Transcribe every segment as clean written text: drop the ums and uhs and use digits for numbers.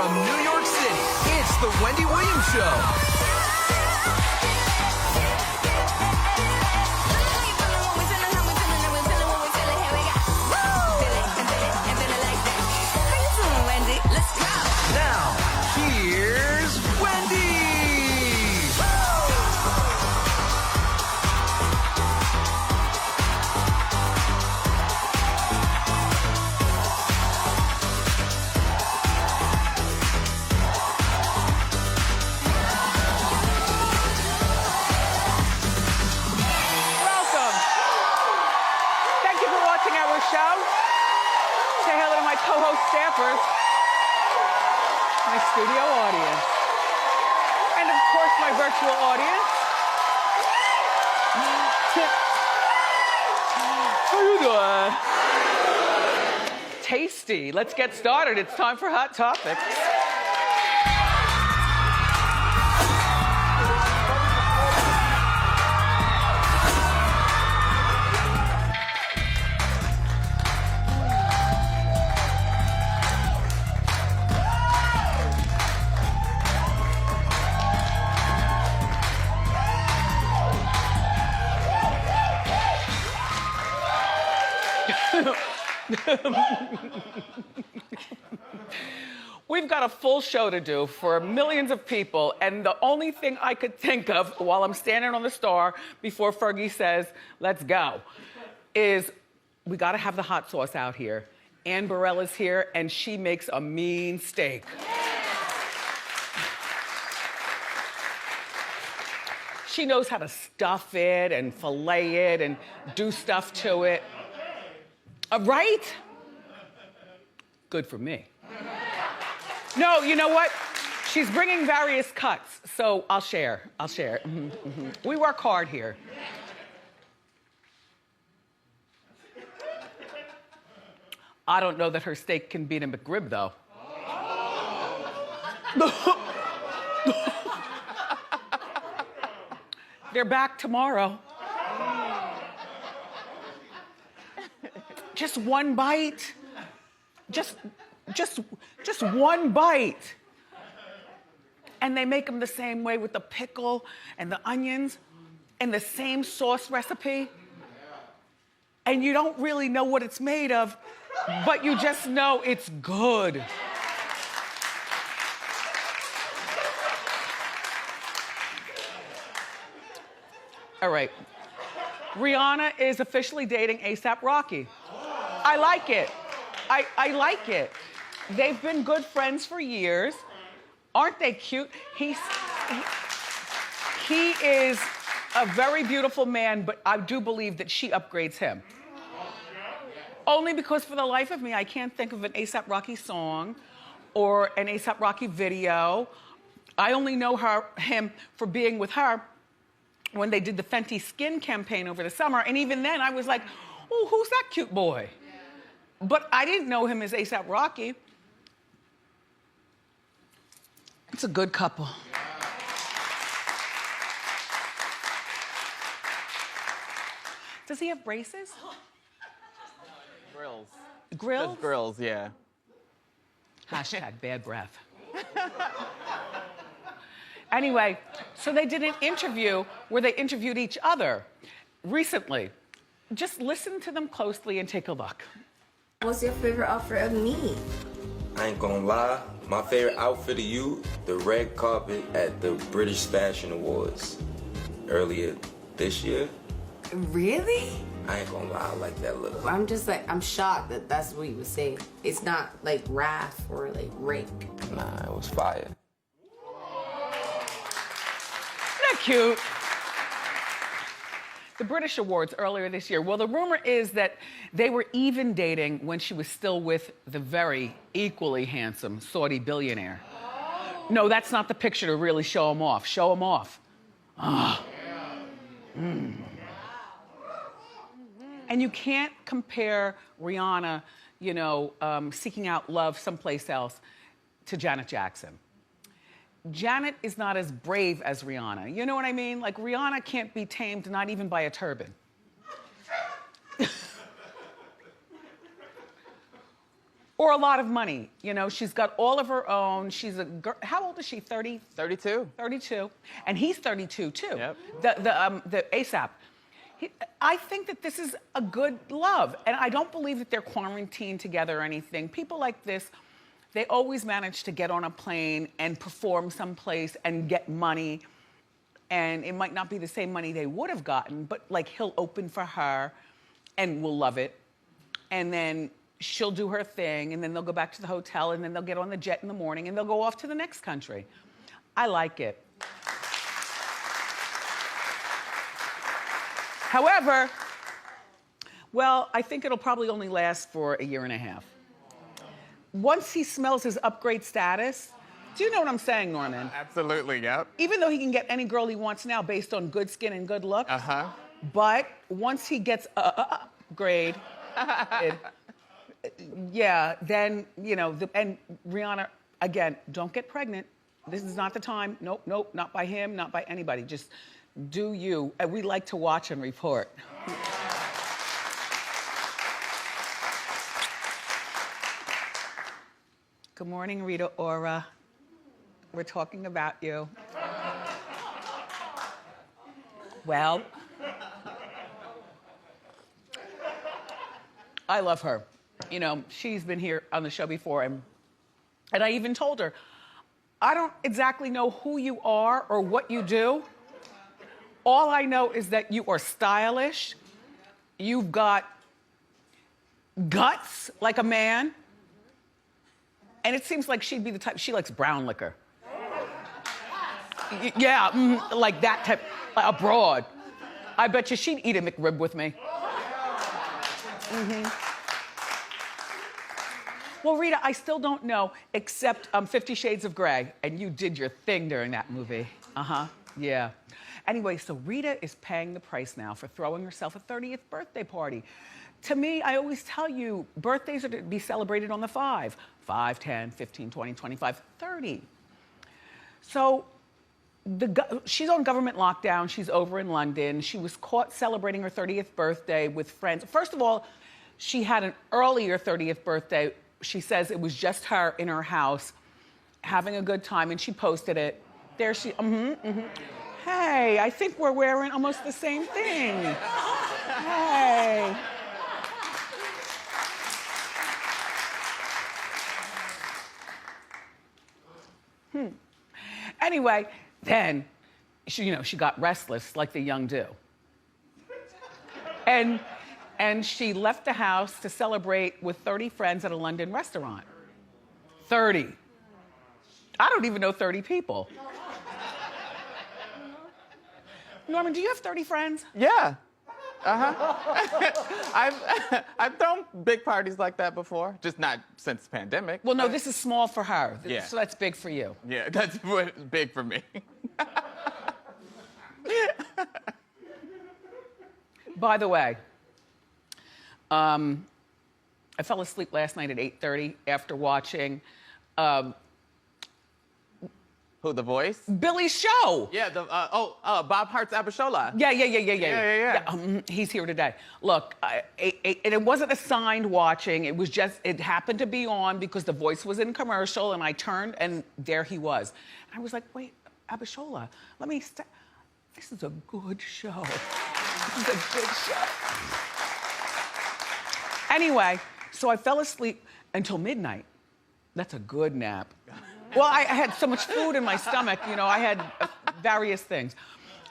from New York City, it's the Wendy Williams Show. Now, here's Wendy! Welcome. Thank you for watching our show. Say hello to my co-host staffers. My studio audience. And of course, my virtual audience. How you doing? Tasty. Let's get started. It's time for Hot Topics. We've got a full show to do for millions of people, and the only thing I could think of while I'm standing on the star before Fergie says, let's go, is we gotta have the hot sauce out here. Ann Barella's here, and she makes a mean steak. She knows how to stuff it and fillet it and do stuff to it. Right? Good for me. No, you know what? She's bringing various cuts, so I'll share. We work hard here. I don't know that her steak can beat a McRib, though. They're back tomorrow. Just one bite. Just one bite. And they make them the same way with the pickle and the onions and the same sauce recipe. And you don't really know what it's made of, but you just know it's good. All right. Rihanna is officially dating A$AP Rocky. I like it. I like it. They've been good friends for years. Aren't they cute? He is a very beautiful man, but I do believe that she upgrades him. Only because for the life of me, I can't think of an A$AP Rocky song or an A$AP Rocky video. I only know him for being with her when they did the Fenty Skin campaign over the summer, and even then I was like, oh, who's that cute boy? But I didn't know him as A$AP Rocky. It's a good couple. Does he have braces? Grills. Grills? Just grills, yeah. Hashtag bad breath. Anyway, so they did an interview where they interviewed each other recently. Just listen to them closely and take a look. What's your favorite outfit of me? I ain't gonna lie, my favorite outfit of you, the red carpet at the British Fashion Awards earlier this year. Really? I ain't gonna lie, I like that look. I'm just like, I'm shocked that that's what you would say. It's not like wrath or like rake. Nah, it was fire. Isn't that cute? The British Awards earlier this year. Well, the rumor is that they were even dating when she was still with the very equally handsome Saudi billionaire. No, that's not the picture to really show him off. Show him off. Oh. Mm. And you can't compare Rihanna, you know, seeking out love someplace else to Janet Jackson. Janet is not as brave as Rihanna. You know what I mean? Like, Rihanna can't be tamed, not even by a turban. or a lot of money. You know, she's got all of her own. She's a girl. How old is she? 30? 32. 32. And he's 32 too. Yep. The ASAP. I think that this is a good love. And I don't believe that they're quarantined together or anything. People like this, they always manage to get on a plane and perform someplace and get money. And it might not be the same money they would have gotten, but like he'll open for her and we'll love it. And then she'll do her thing, and then they'll go back to the hotel, and then they'll get on the jet in the morning, and they'll go off to the next country. I like it. However, well, I think it'll probably only last for a year and a half. Once he smells his upgrade status, do you know what I'm saying, Norman? Absolutely, yep. Even though he can get any girl he wants now based on good skin and good looks, but once he gets upgrade, yeah, then, you know, and Rihanna, again, don't get pregnant. This is not the time. Nope, nope, not by him, not by anybody. Just do you. And we like to watch and report. Good morning, Rita Ora. We're talking about you. Well, I love her. You know, she's been here on the show before, and I even told her, I don't exactly know who you are or what you do. All I know is that you are stylish. You've got guts like a man. And it seems like she'd be the type, she likes brown liquor. Yeah, like that type, abroad. I bet you she'd eat a McRib with me. Well, Rita, I still don't know, except 50 Shades of Grey, and you did your thing during that movie. Yeah. Anyway, so Rita is paying the price now for throwing herself a 30th birthday party. To me, I always tell you, birthdays are to be celebrated on the 5. 5, 10, 15, 20, 25, 30. So she's on government lockdown. She's over in London. She was caught celebrating her 30th birthday with friends. First of all, she had an earlier 30th birthday. She says it was just her in her house having a good time, and she posted it. There she, Hey, I think we're wearing almost the same thing. Hey. Anyway, then, she got restless like the young do. And she left the house to celebrate with 30 friends at a London restaurant. 30. I don't even know 30 people. Norman, do you have 30 friends? Yeah. I've thrown big parties like that before, just not since the pandemic. Well, no, this is small for her. Yeah. So that's big for you. Yeah, that's big for me. By the way, I fell asleep last night at 8:30 after watching Who, The Voice? Billy's show. Yeah, Bob Hart's Abishola. Yeah. He's here today. Look, it wasn't assigned watching. It was just, it happened to be on because The Voice was in commercial, and I turned, and there he was. And I was like, wait, Abishola, this is a good show. This is a good show. Anyway, so I fell asleep until midnight. That's a good nap. Well, I had so much food in my stomach, I had various things.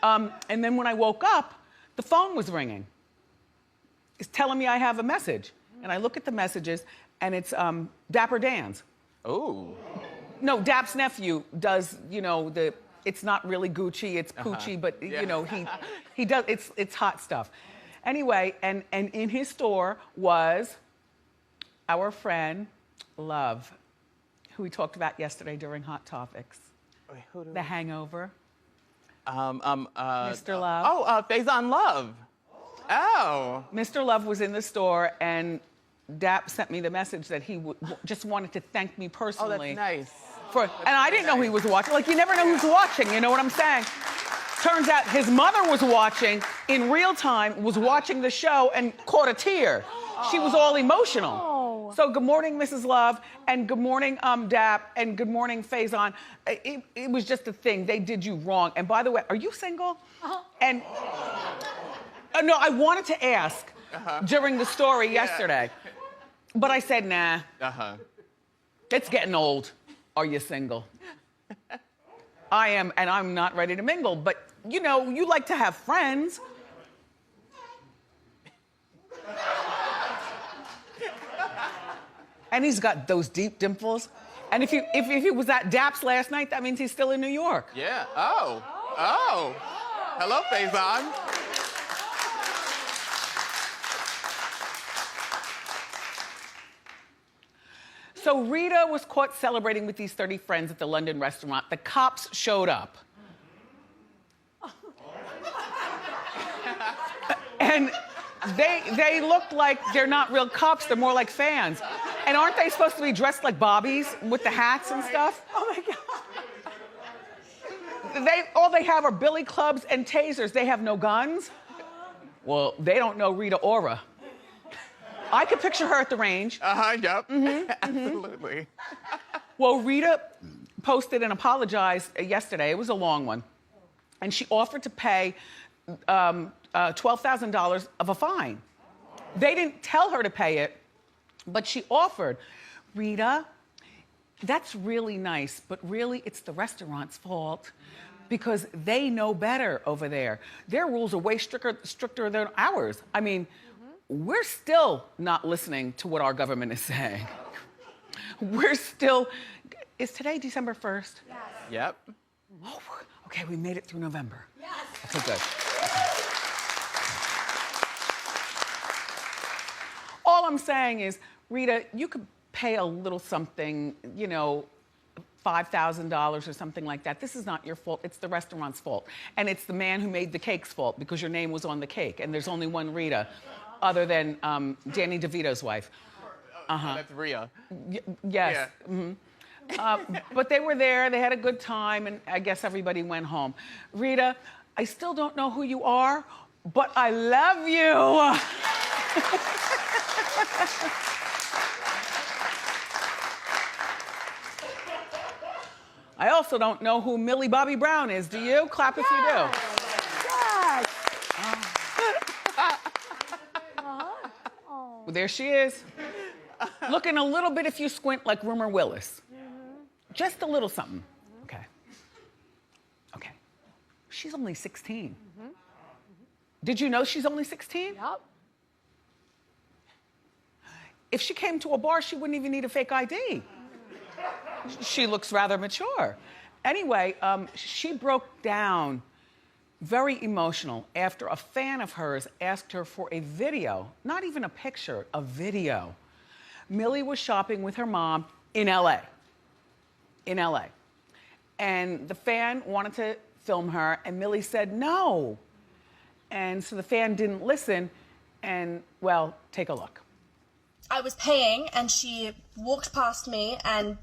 And then when I woke up, the phone was ringing. It's telling me I have a message. And I look at the messages, and it's Dapper Dan's. Ooh. No, Dap's nephew does, it's not really Gucci, it's Poochie, but, he does, it's hot stuff. Anyway, and in his store was our friend, Love, who we talked about yesterday during Hot Topics. Wait, who do The Hangover. Mr. Love. Faison Love. Oh. Mr. Love was in the store, and Dap sent me the message that he just wanted to thank me personally. Oh, that's nice. And I didn't know he was watching. Like, you never know who's watching, you know what I'm saying? Turns out his mother was watching in real time, was watching the show, and caught a tear. She was all emotional. So good morning, Mrs. Love, and good morning, Dap, and good morning, Faison. It was just a thing. They did you wrong. And by the way, are you single? And no, I wanted to ask during the story yesterday, but I said, nah. It's getting old. Are you single? I am, and I'm not ready to mingle. But you know, you like to have friends. And he's got those deep dimples. And if he was at Dap's last night, that means he's still in New York. Yeah. Oh. Hello, Faison. So Rita was caught celebrating with these 30 friends at the London restaurant. The cops showed up. And they look like they're not real cops, they're more like fans. And aren't they supposed to be dressed like Bobbies with the hats and stuff? Oh my God. All they have are billy clubs and tasers. They have no guns. Well, they don't know Rita Ora. I could picture her at the range. Yep. Absolutely. Well, Rita posted and apologized yesterday. It was a long one. And she offered to pay $12,000 of a fine. They didn't tell her to pay it, but she offered. Rita, that's really nice, but really it's the restaurant's fault because they know better over there. Their rules are way stricter than ours. I mean, we're still not listening to what our government is saying. We're still, is today December 1st? Yes. Yep. Oh, okay, we made it through November. Yes. Okay, good. All I'm saying is, Rita, you could pay a little something, you know, $5,000 or something like that. This is not your fault. It's the restaurant's fault. And it's the man who made the cake's fault because your name was on the cake. And there's only one Rita other than Danny DeVito's wife. That's Rhea. Yes. Yeah. But they were there. They had a good time. And I guess everybody went home. Rita, I still don't know who you are, but I love you. I also don't know who Millie Bobby Brown is. Do you? Clap if you do. Yes. Well, there she is. Looking a little bit, if you squint, like Rumor Willis. Just a little something. Okay. Okay. She's only 16. Did you know she's only 16? Yep. If she came to a bar, she wouldn't even need a fake ID. She looks rather mature. Anyway, she broke down, very emotional, after a fan of hers asked her for a video, not even a picture, a video. Millie was shopping with her mom in LA. In LA. And the fan wanted to film her, and Millie said no. And so the fan didn't listen, and, well, take a look. I was paying and she walked past me and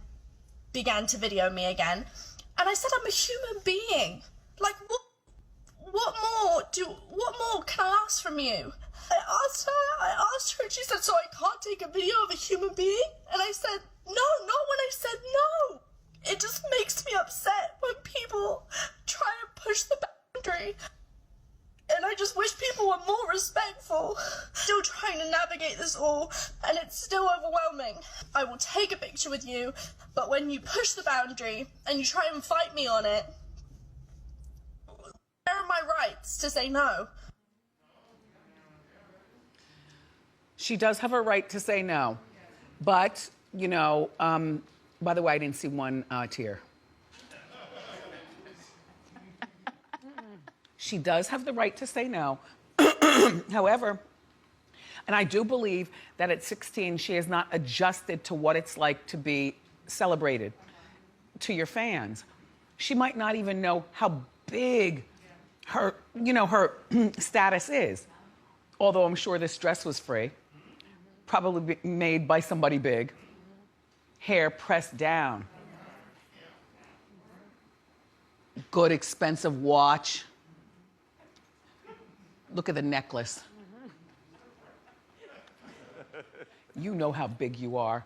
began to video me again. And I said, I'm a human being. Like, what more can I ask from you? I asked her and she said, so I can't take a video of a human being? And I said, no, not when I said no. It just makes me upset when people try to push the boundary. And I just wish people were more respectful. Still trying to navigate this all, and it's still overwhelming. I will take a picture with you, but when you push the boundary and you try and fight me on it, where are my rights to say no? She does have a right to say no. But, you know, by the way, I didn't see one tear. She does have the right to say no. However, and I do believe that at 16, she has not adjusted to what it's like to be celebrated to your fans. She might not even know how big her, you know, her status is. Although I'm sure this dress was free. Probably made by somebody big. Hair pressed down. Good expensive watch. Look at the necklace. You know how big you are.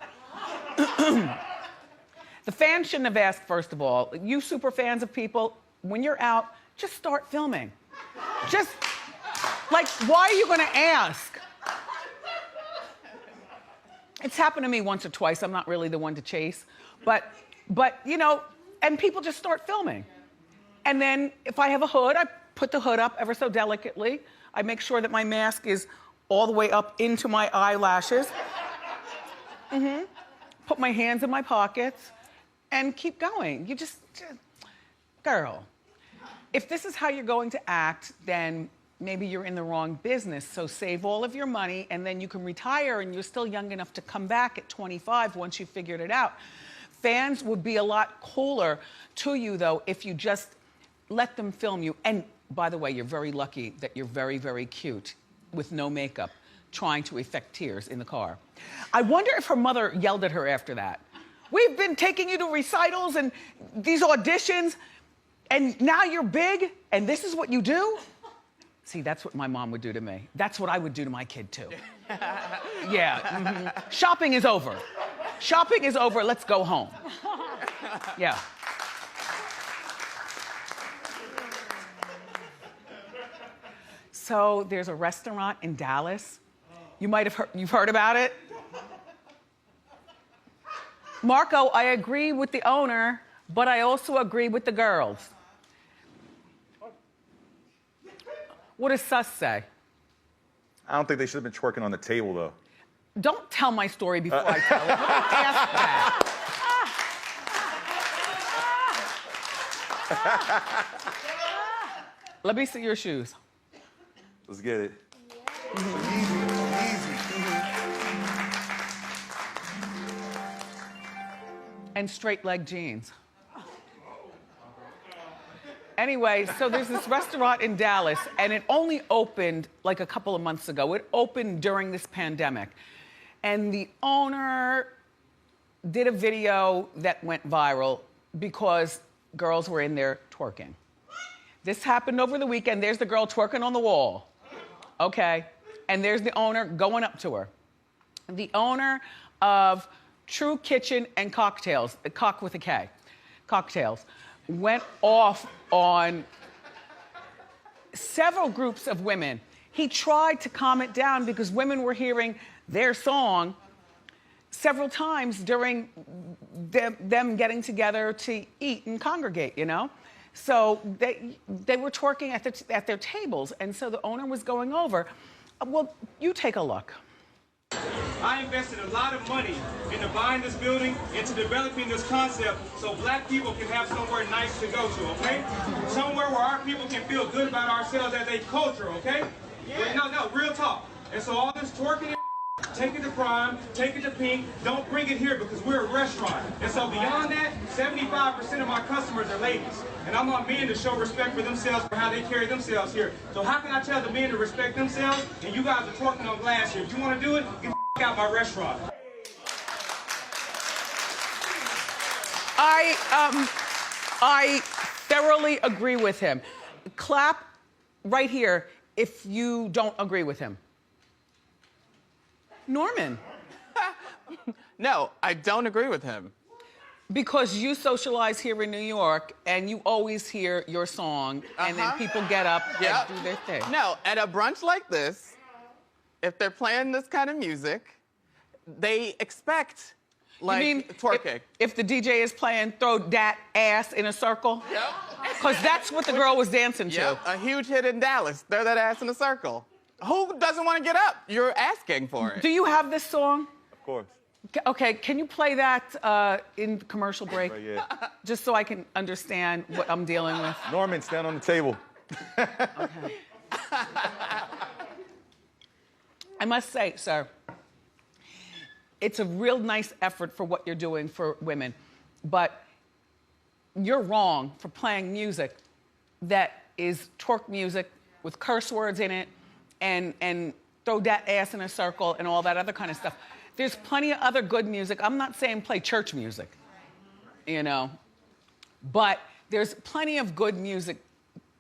The fans shouldn't have asked, first of all. You super fans of people, when you're out, just start filming. Just, like, why are you gonna ask? It's happened to me once or twice. I'm not really the one to chase. But you know, and people just start filming. And then if I have a hood, I put the hood up ever so delicately. I make sure that my mask is all the way up into my eyelashes. Put my hands in my pockets and keep going. You just, girl, if this is how you're going to act, then maybe you're in the wrong business. So save all of your money and then you can retire and you're still young enough to come back at 25 once you figured it out. Fans would be a lot cooler to you though if you just let them film you. And by the way, you're very lucky that you're very, very cute with no makeup, trying to effect tears in the car. I wonder if her mother yelled at her after that. We've been taking you to recitals and these auditions, and now you're big, and this is what you do? See, that's what my mom would do to me. That's what I would do to my kid, too. Yeah. Shopping is over. Shopping is over. Let's go home. Yeah. So there's a restaurant in Dallas. You might have you've heard about it? Marco, I agree with the owner, but I also agree with the girls. What does Sus say? I don't think they should have been twerking on the table, though. Don't tell my story before I tell it. Don't ask that. Let me see your shoes. Let's get it. And straight leg jeans. Anyway, so there's this restaurant in Dallas, and it only opened like a couple of months ago. It opened during this pandemic. And the owner did a video that went viral because girls were in there twerking. This happened over the weekend. There's the girl twerking on the wall. Okay. And there's the owner going up to her. The owner of True Kitchen and Cocktails, cock with a K, cocktails, went off on several groups of women. He tried to calm it down because women were hearing their song several times during them getting together to eat and congregate, you know? So they were twerking at their tables, and so the owner was going over. Well, you take a look. I invested a lot of money into buying this building, into developing this concept so black people can have somewhere nice to go to, okay? Somewhere where our people can feel good about ourselves as a culture, okay? Yeah. No, real talk. And so all this twerking and take it to Prime, take it to Pink, don't bring it here because we're a restaurant. And so beyond that, 75% of my customers are ladies. And I want men to show respect for themselves for how they carry themselves here. So how can I tell the men to respect themselves and you guys are twerking on glass here? If you want to do it, get the out my restaurant. I thoroughly agree with him. Clap right here if you don't agree with him. Norman. No, I don't agree with him. Because you socialize here in New York and you always hear your song and then people get up and do their thing. No, at a brunch like this, if they're playing this kind of music, they expect, like, you mean twerking. If the DJ is playing Throw Dat Ass in a Circle? Yep. Because that's what the girl was dancing to. Yep, a huge hit in Dallas. Throw that ass in a circle. Who doesn't want to get up? You're asking for it. Do you have this song? Of course. Okay, can you play that in commercial break? Right, yeah. Just so I can understand what I'm dealing with. Norman, stand on the table. Okay. I must say, sir, it's a real nice effort for what you're doing for women, but you're wrong for playing music that is twerk music with curse words in it and throw that ass in a circle and all that other kind of stuff. There's plenty of other good music. I'm not saying play church music, you know, but there's plenty of good music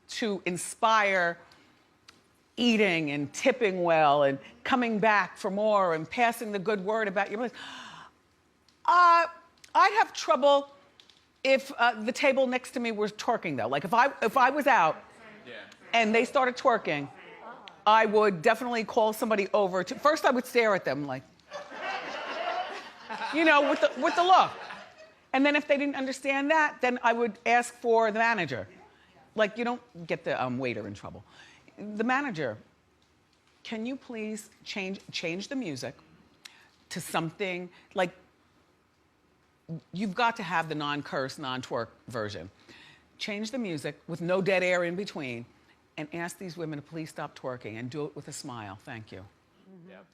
to inspire eating and tipping well and coming back for more and passing the good word about your place. I'd have trouble if the table next to me was twerking though. Like if I was out and they started twerking, I would definitely call somebody over to, first I would stare at them like, you know, with the look. And then if they didn't understand that, then I would ask for the manager. Like, you don't get the waiter in trouble. The manager, can you please change the music to something, like, you've got to have the non-curse, non-twerk version. Change the music with no dead air in between and ask these women to please stop twerking and do it with a smile. Thank you. Yep.